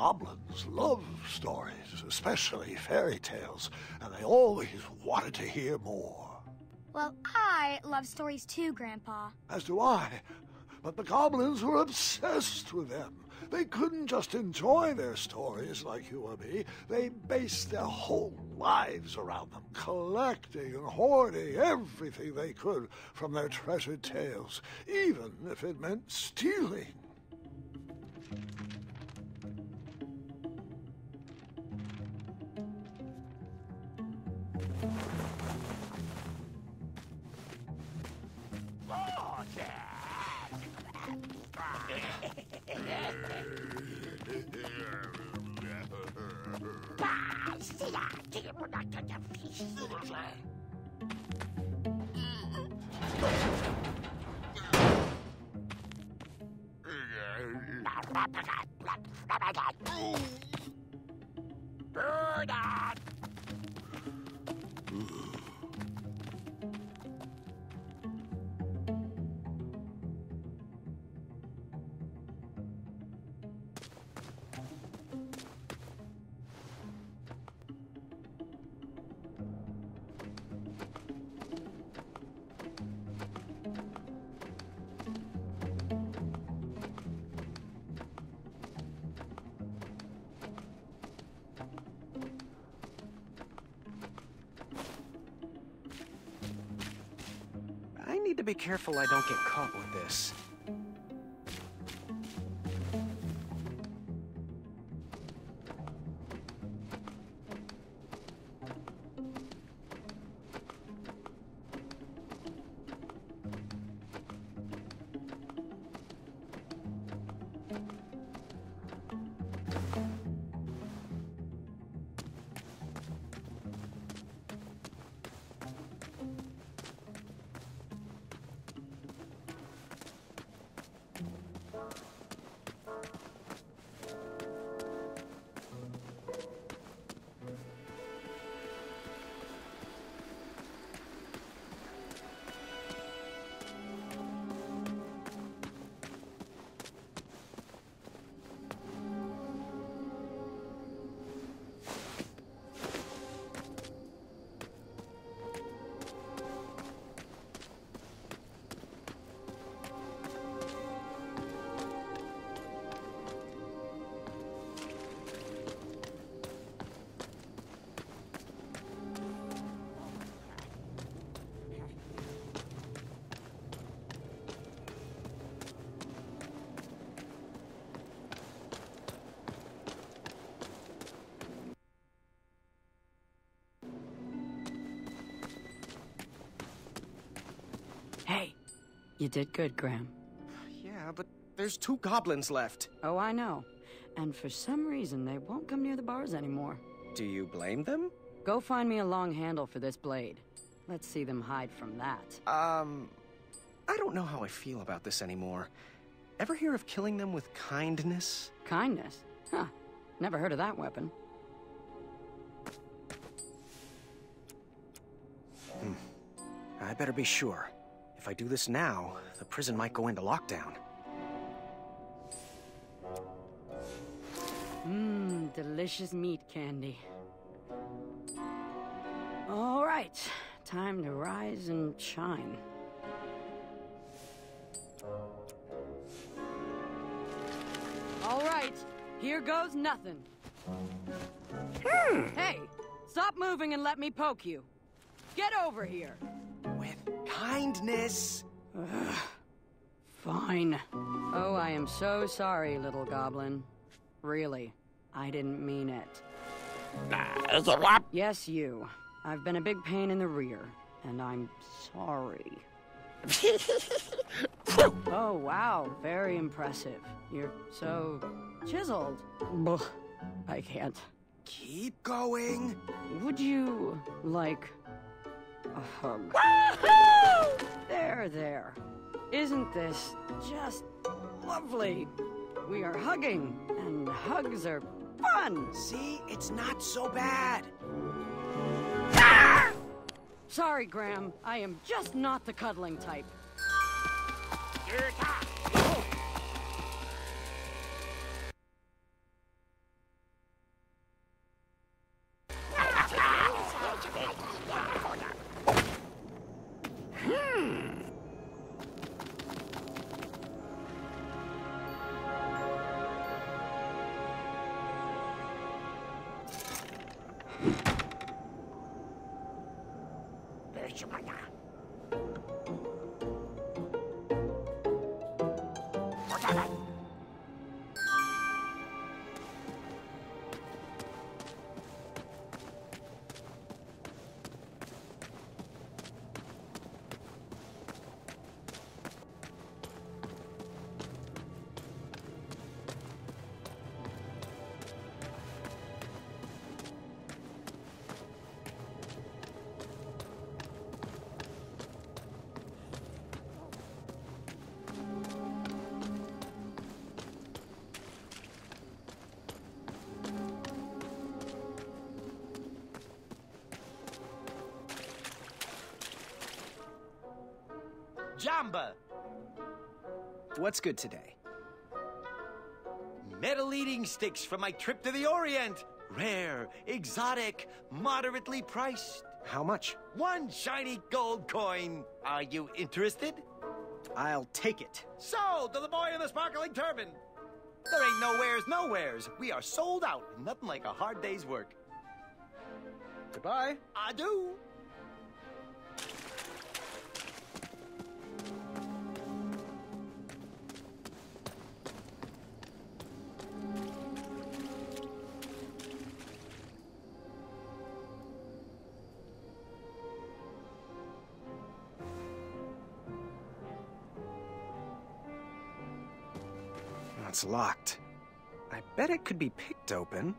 goblins love stories, especially fairy tales, and they always wanted to hear more. Well, I love stories too, Grandpa. As do I. But the goblins were obsessed with them. They couldn't just enjoy their stories like you or me. They based their whole lives around them, collecting and hoarding everything they could from their treasured tales, even if it meant stealing. I need to be careful I don't get caught with this. Hey, you did good, Graham. Yeah, but there's 2 goblins left. Oh, I know. And for some reason, they won't come near the bars anymore. Do you blame them? Go find me a long handle for this blade. Let's see them hide from that. I don't know how I feel about this anymore. Ever hear of killing them with kindness? Kindness? Huh. Never heard of that weapon. I better be sure. If I do this now, the prison might go into lockdown. Delicious meat candy. All right, time to rise and shine. All right, here goes nothing. Hey, stop moving and let me poke you. Get over here. With kindness. Fine. Oh, I am so sorry, little goblin. Really, I didn't mean it. Yes, you. I've been a big pain in the rear, and I'm sorry. Oh, wow, very impressive. You're so chiseled. Ugh, I can't. Keep going. Would you like a hug? There, there. Isn't this just lovely? We are hugging, and hugs are fun. See, it's not so bad. Sorry, Graham. I am just not the cuddling type. Jamba! What's good today? Metal eating sticks from my trip to the Orient. Rare, exotic, moderately priced. How much? 1 shiny gold coin. Are you interested? I'll take it. Sold to the boy in the sparkling turban. There ain't no wares. We are sold out. Nothing like a hard day's work. Goodbye. Adieu. It's locked. I bet it could be picked open.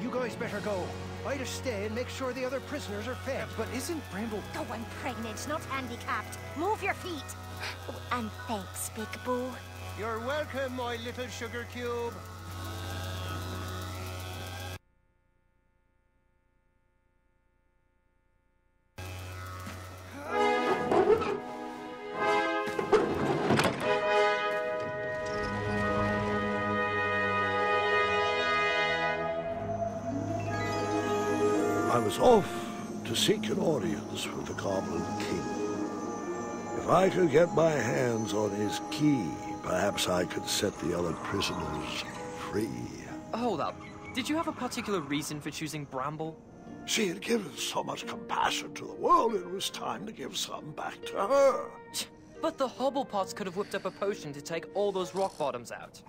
You guys better go. I'd stay and make sure the other prisoners are fed. But isn't Bramble... Go and pregnant, not handicapped. Move your feet. Oh, and thanks, Big Boo. You're welcome, my little sugar cube. I was off to seek an audience with the Goblin King. If I could get my hands on his key, perhaps I could set the other prisoners free. Hold up. Did you have a particular reason for choosing Bramble? She had given so much compassion to the world, it was time to give some back to her. But the Hobblepots could have whipped up a potion to take all those rock bottoms out.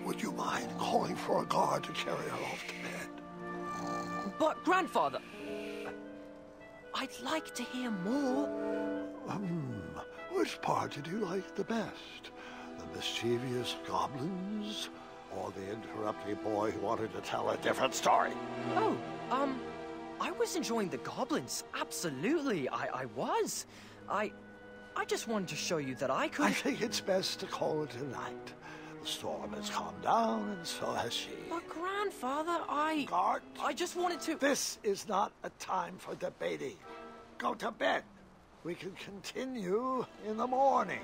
Would you mind calling for a guard to carry her off to bed? But, Grandfather, I'd like to hear more. Which part did you like the best? The mischievous goblins? Or the interrupting boy who wanted to tell a different story? Oh, I was enjoying the goblins. Absolutely, I was. I just wanted to show you that I could... I think it's best to call it a night. The storm has calmed down, and so has she. But, Grandfather, Guard, I just wanted to... this is not a time for debating. Go to bed. We can continue in the morning.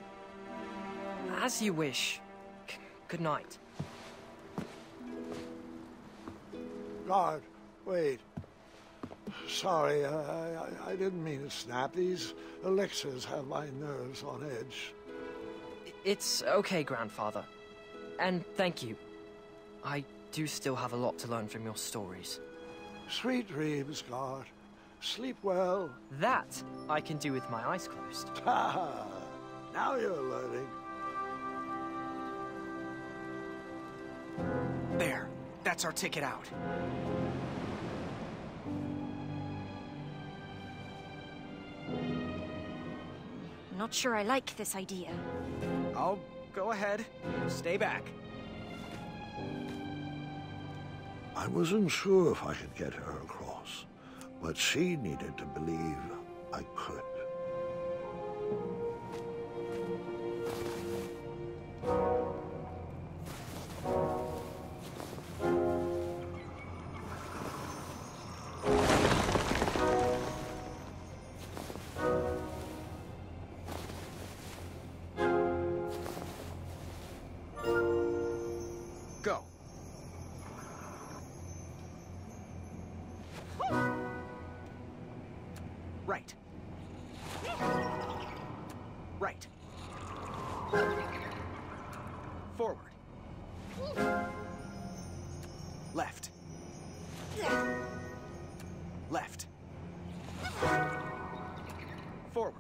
As you wish. Good night. Guard, wait. Sorry, I didn't mean to snap. These elixirs have my nerves on edge. It's okay, Grandfather. And thank you. I do still have a lot to learn from your stories. Sweet dreams, Guard. Sleep well. That I can do with my eyes closed. Now you're learning. There. That's our ticket out. not sure I like this idea. I'll go ahead. Stay back. I wasn't sure if I could get her across, but she needed to believe I could. Go. Right. Right. Forward. Left. Left. Forward.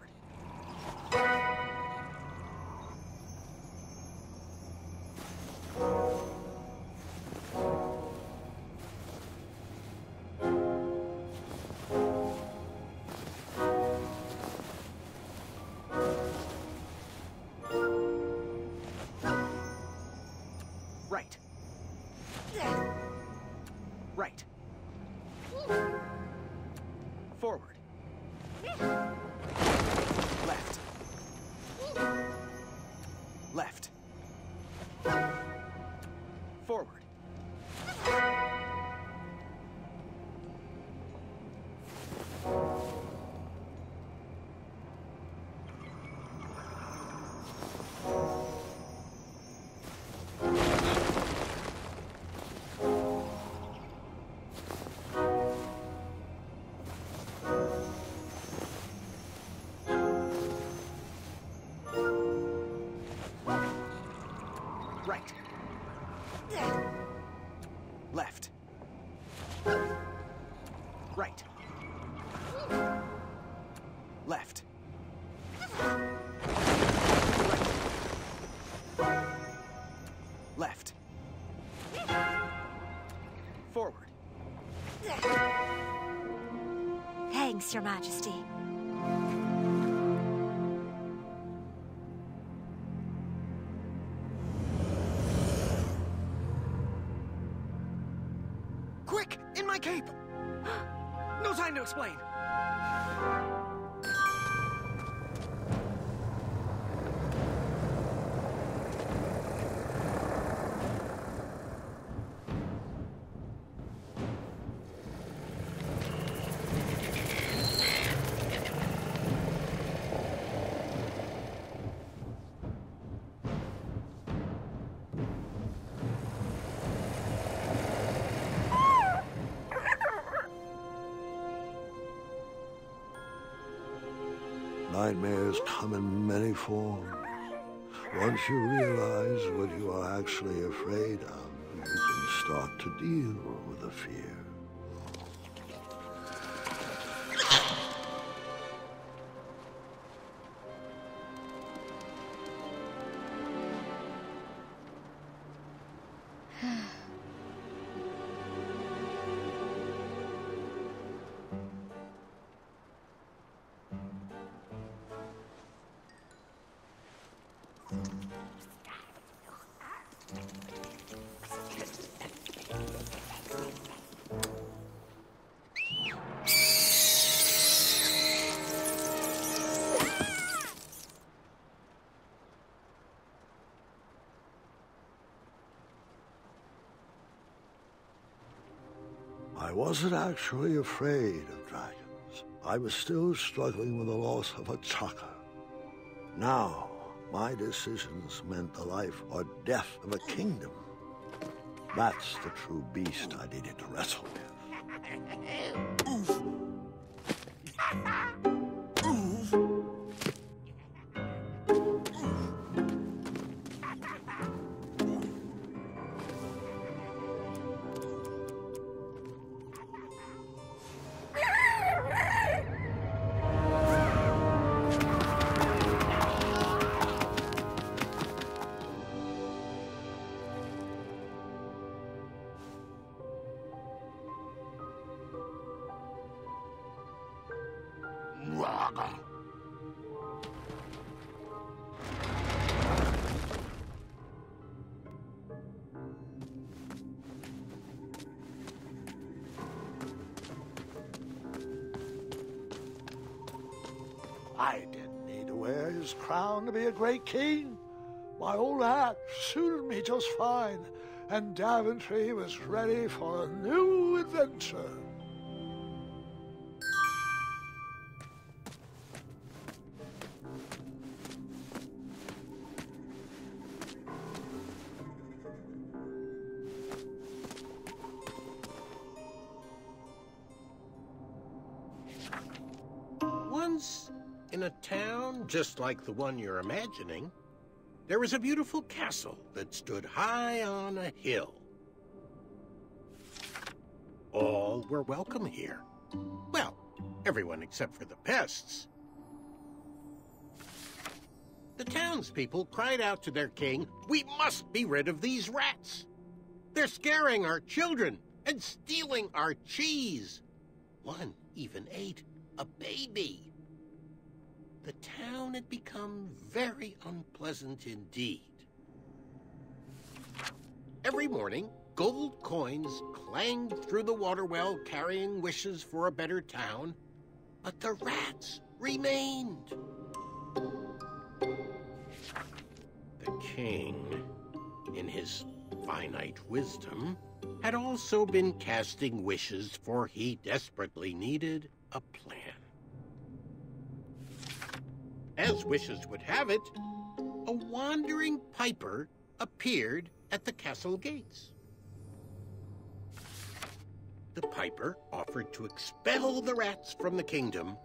Right. Right. Forward. Left. Left. Forward. Right. Left. Right. Left. Right. Left. Forward. Thanks, Your Majesty. Quick! In my cape! No time to explain! Nightmares come in many forms. Once you realize what you are actually afraid of, you can start to deal with the fear. I wasn't actually afraid of dragons. I was still struggling with the loss of a chakra. Now, my decisions meant the life or death of a kingdom. That's the true beast I needed to wrestle with. I didn't need to wear his crown to be a great king. My old hat suited me just fine, and Daventry was ready for a new adventure. Once, in a town just like the one you're imagining, there was a beautiful castle that stood high on a hill. All were welcome here. Well, everyone except for the pests. The townspeople cried out to their king, "We must be rid of these rats! They're scaring our children and stealing our cheese. One even ate a baby." The town had become very unpleasant indeed. Every morning, gold coins clanged through the water well carrying wishes for a better town, but the rats remained. The king, in his finite wisdom, had also been casting wishes, for he desperately needed a plan. As wishes would have it, a wandering piper appeared at the castle gates. The piper offered to expel the rats from the kingdom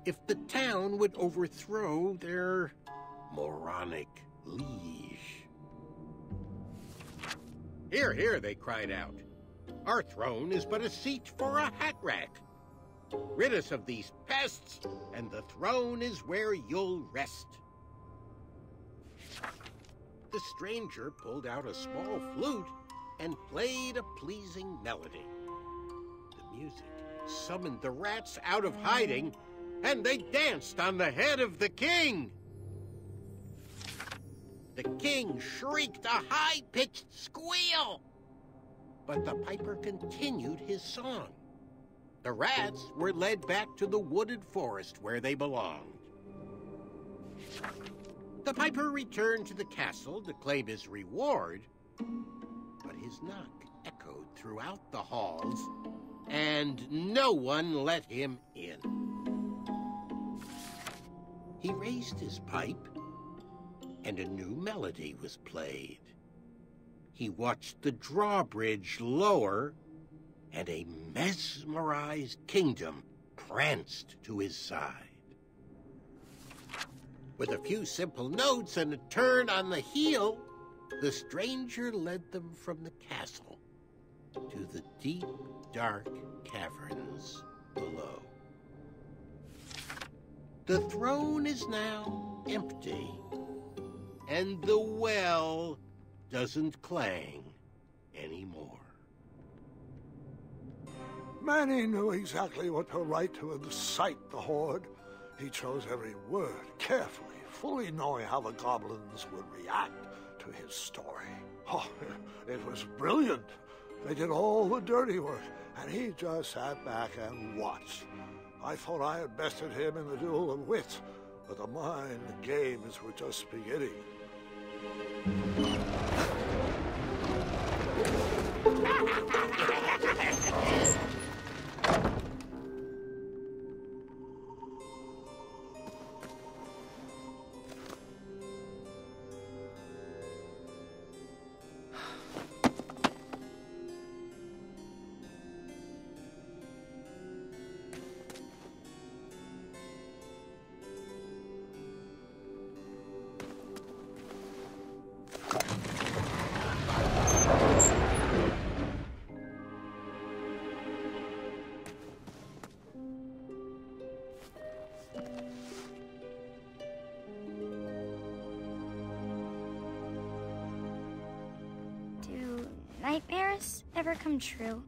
if the town would overthrow their moronic liege. "Hear, hear," they cried out. "Our throne is but a seat for a hat rack. Rid us of these pests, and the throne is where you'll rest." The stranger pulled out a small flute and played a pleasing melody. The music summoned the rats out of hiding, and they danced on the head of the king. The king shrieked a high-pitched squeal, but the piper continued his song. The rats were led back to the wooded forest where they belonged. The piper returned to the castle to claim his reward, but his knock echoed throughout the halls, and no one let him in. He raised his pipe, and a new melody was played. He watched the drawbridge lower, and a mesmerized kingdom pranced to his side. With a few simple notes and a turn on the heel, the stranger led them from the castle to the deep, dark caverns below. The throne is now empty, and the well doesn't clang anymore. Manny knew exactly what to write to incite the horde. He chose every word carefully, fully knowing how the goblins would react to his story. Oh, it was brilliant. They did all the dirty work, and he just sat back and watched. I thought I had bested him in the duel of wits, but the mind games were just beginning. Nightmares ever come true?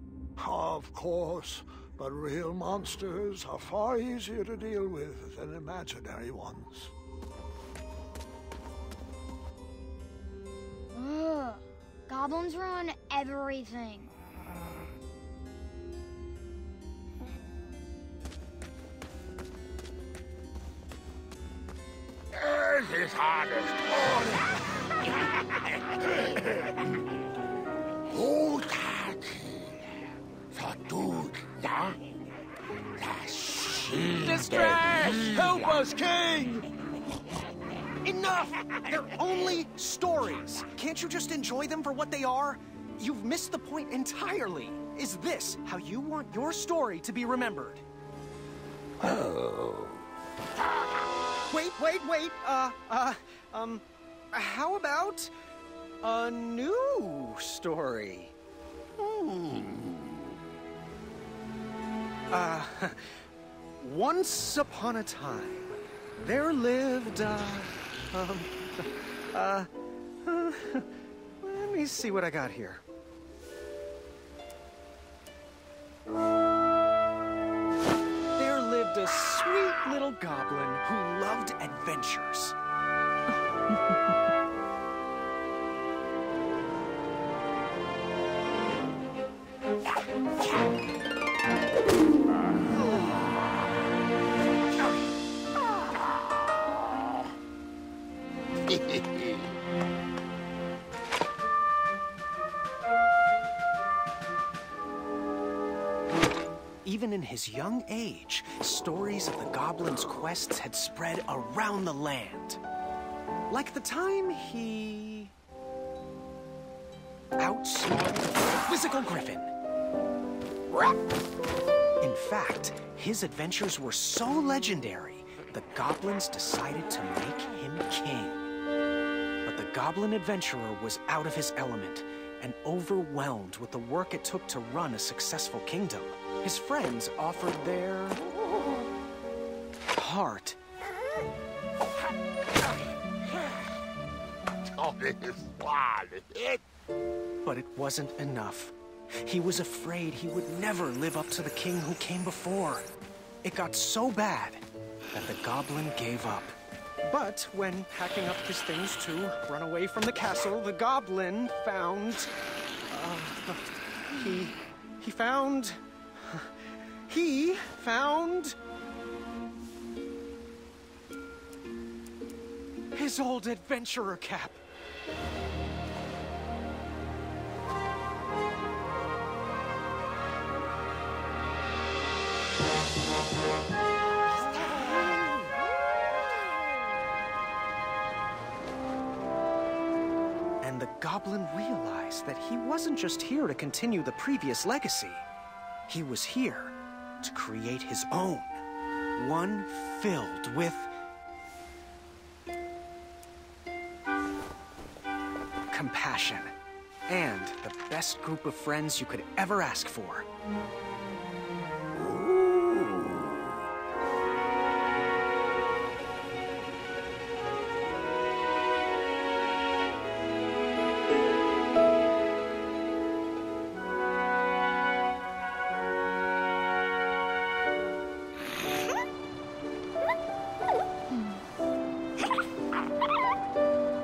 Of course, but real monsters are far easier to deal with than imaginary ones. Ugh, goblins ruin everything. his hardest Distress! Help us, King! Enough! They're only stories. Can't you just enjoy them for what they are? You've missed the point entirely. Is this how you want your story to be remembered? Oh. Wait. How about a new story? Once upon a time, there lived, let me see what I got here. There lived a sweet little goblin who loved adventures. Even in his young age, stories of the goblin's quests had spread around the land. Like the time he outsmarted a physical griffin. In fact, his adventures were so legendary, the goblins decided to make him king. But the goblin adventurer was out of his element and overwhelmed with the work it took to run a successful kingdom. His friends offered their heart. But it wasn't enough. He was afraid he would never live up to the king who came before. It got so bad that the goblin gave up. But when packing up his things to run away from the castle, the goblin found... He found his old adventurer cap. And the goblin realized that he wasn't just here to continue the previous legacy. He was here to create his own, one filled with compassion and the best group of friends you could ever ask for.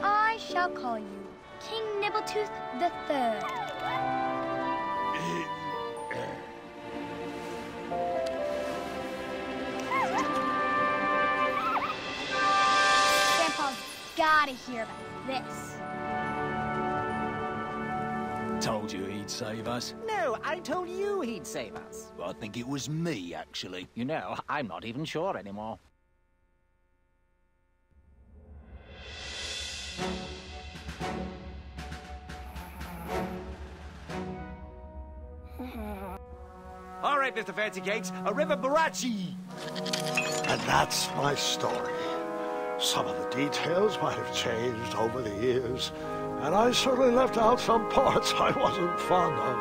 I shall call you King Nibbletooth the Third. Grandpa's gotta hear about this. Told you he'd save us. No, I told you he'd save us. I think it was me, actually. You know, I'm not even sure anymore. All right, Mr. Fancy Cakes, a river barachi. And that's my story. Some of the details might have changed over the years, and I certainly left out some parts I wasn't fond of.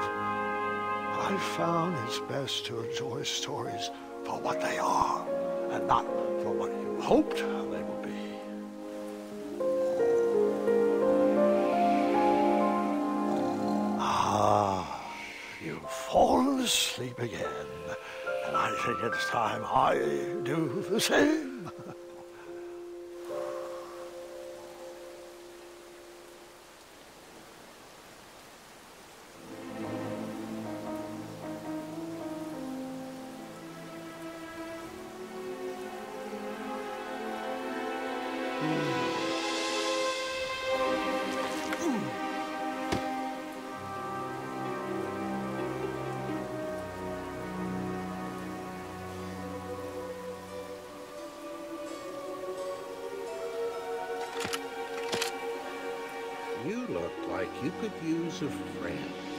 But I found it's best to enjoy stories for what they are, and not for what you hoped they would be. You've fallen asleep again, and I think it's time I do the same. look like you could use a friend.